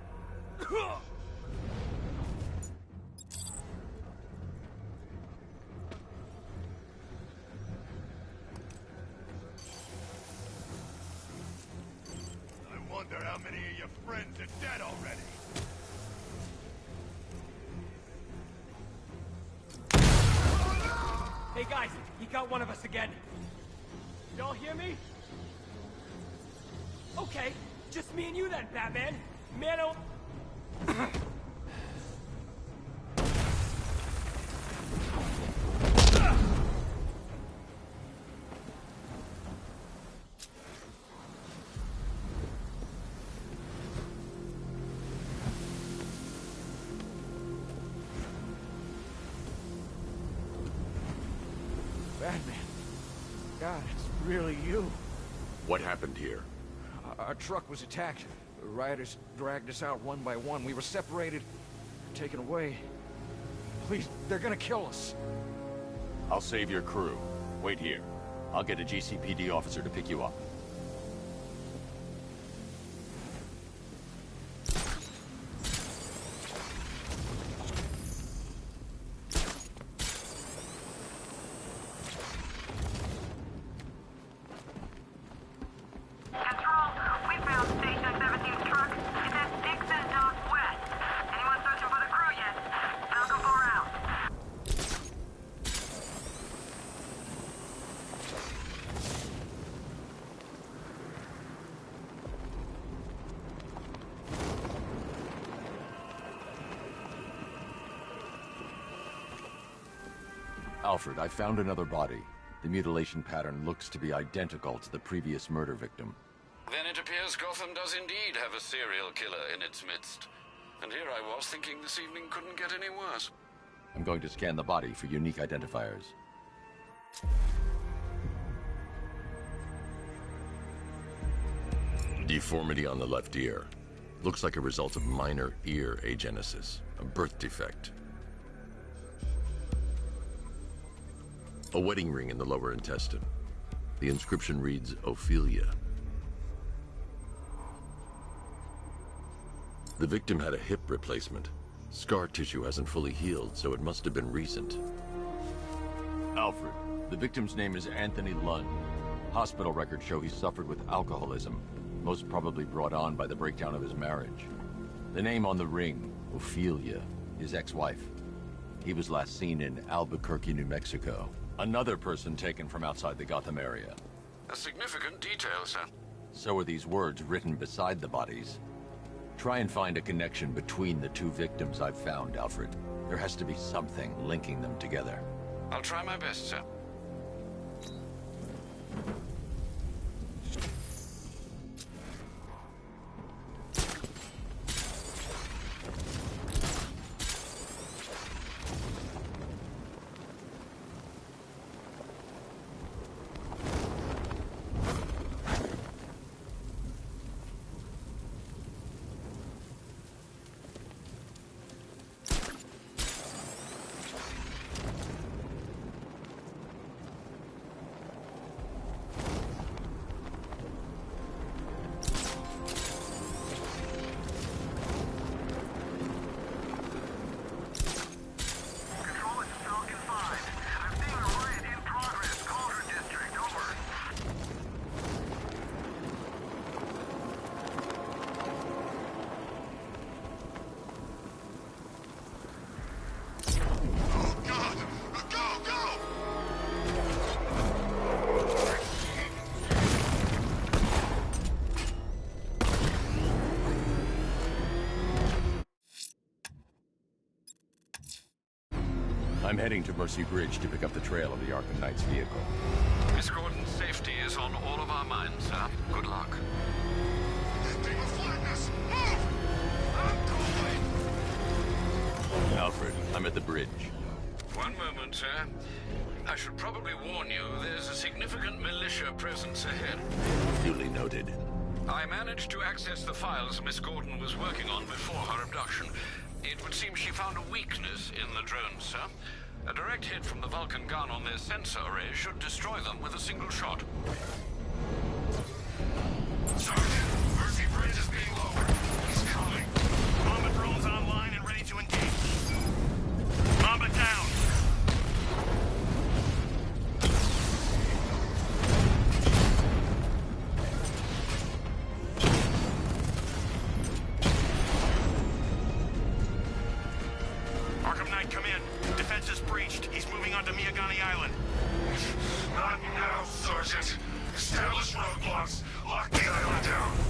I wonder how many of your friends are dead already. Hey guys, he got one of us again. Y'all hear me? Okay, just me and you then, Batman. Man, Batman. God, it's really you. What happened here? Our truck was attacked. The rioters dragged us out one by one. We were separated, taken away. Please, they're gonna kill us. I'll save your crew. Wait here. I'll get a GCPD officer to pick you up. Alfred, I found another body. The mutilation pattern looks to be identical to the previous murder victim. Then it appears Gotham does indeed have a serial killer in its midst. And here I was thinking this evening couldn't get any worse. I'm going to scan the body for unique identifiers. Deformity on the left ear. Looks like a result of minor ear agenesis, a birth defect. A wedding ring in the lower intestine. The inscription reads, Ophelia. The victim had a hip replacement. Scar tissue hasn't fully healed, so it must have been recent. Alfred, the victim's name is Anthony Lund. Hospital records show he suffered with alcoholism, most probably brought on by the breakdown of his marriage. The name on the ring, Ophelia, his ex-wife. He was last seen in Albuquerque, New Mexico. Another person taken from outside the Gotham area. A significant detail, sir. So are these words written beside the bodies. Try and find a connection between the two victims I've found, Alfred. There has to be something linking them together. I'll try my best, sir. I'm heading to Mercy Bridge to pick up the trail of the Arkham Knight's vehicle. Miss Gordon's safety is on all of our minds, sir. Good luck. Alfred, I'm at the bridge. One moment, sir. I should probably warn you, there's a significant militia presence ahead. Duly noted. I managed to access the files Miss Gordon was working on before her abduction. It would seem she found a weakness in the drones, sir. A direct hit from the Vulcan gun on their sensor array should destroy them with a single shot. Sergeant, Mercy Bridge is being lowered. He's coming. Mamba drones online and ready to engage. Mamba down. Arkham Knight, come in. Defense is breached. He's moving onto Miyagani Island. Not now, Sergeant. Establish roadblocks. Lock the island down.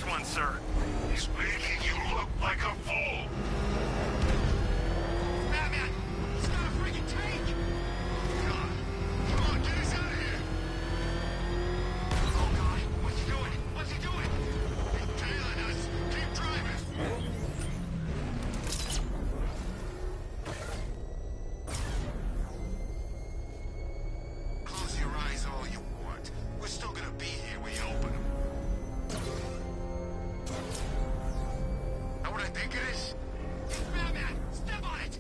one, sir. He's making you look like a fool! Batman! It's not a freaking tank! Come on, get us out of here! Oh god, what's he doing? What's he doing? He's tailing us! Keep driving! Close your eyes all you want. We're still gonna be here when you open them. Know what I think it is? It's Batman! Step on it!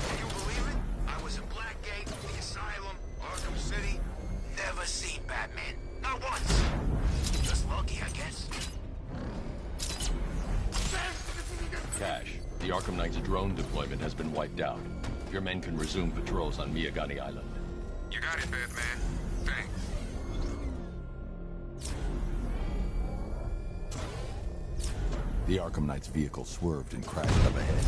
Can you believe it? I was in Blackgate, the Asylum, Arkham City. Never seen Batman. Not once. Just lucky, I guess. Cash, the Arkham Knight's drone deployment has been wiped out. Your men can resume patrols on Miyagani Island. You got it, Batman. Thanks. The Arkham Knight's vehicle swerved and crashed up ahead.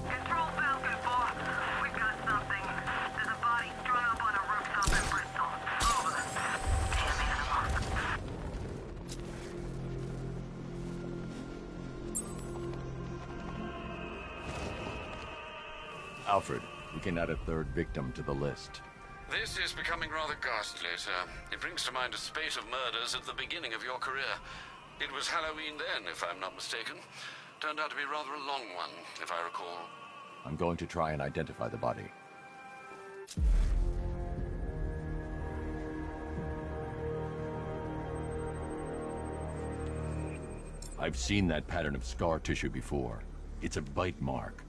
Control Falcon 4. We've got something. There's a body strung up on a rooftop in Bristol. Over. Damn animal. Alfred, we can add a third victim to the list. This is becoming rather ghastly, sir. It brings to mind a spate of murders at the beginning of your career. It was Halloween then, if I'm not mistaken. Turned out to be rather a long one, if I recall. I'm going to try and identify the body. I've seen that pattern of scar tissue before. It's a bite mark.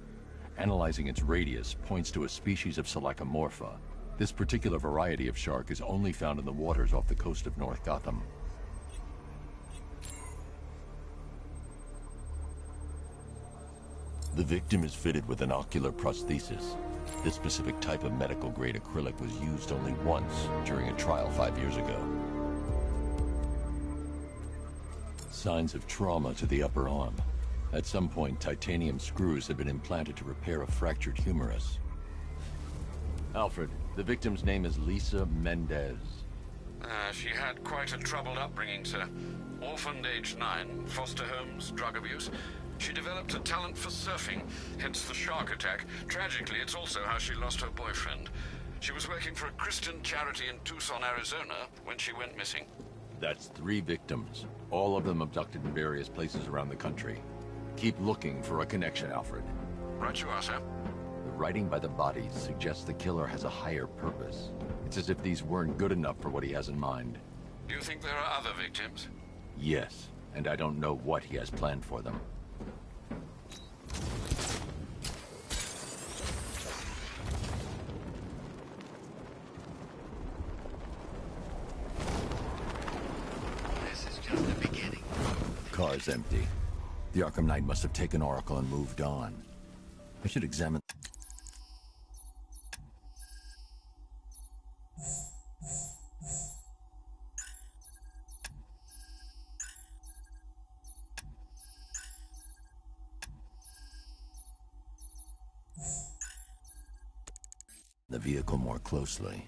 Analyzing its radius points to a species of Selachomorpha. This particular variety of shark is only found in the waters off the coast of North Gotham. The victim is fitted with an ocular prosthesis. This specific type of medical-grade acrylic was used only once during a trial 5 years ago. Signs of trauma to the upper arm. At some point, titanium screws have been implanted to repair a fractured humerus. Alfred, the victim's name is Lisa Mendez. She had quite a troubled upbringing, sir. Orphaned age 9, foster homes, drug abuse. She developed a talent for surfing, hence the shark attack. Tragically, it's also how she lost her boyfriend. She was working for a Christian charity in Tucson, Arizona, when she went missing. That's 3 victims, all of them abducted in various places around the country. Keep looking for a connection, Alfred. Right you are, sir. The writing by the bodies suggests the killer has a higher purpose. It's as if these weren't good enough for what he has in mind. Do you think there are other victims? Yes, and I don't know what he has planned for them. This is just the beginning. The car's empty. The Arkham Knight must have taken Oracle and moved on. I should examine... the vehicle more closely.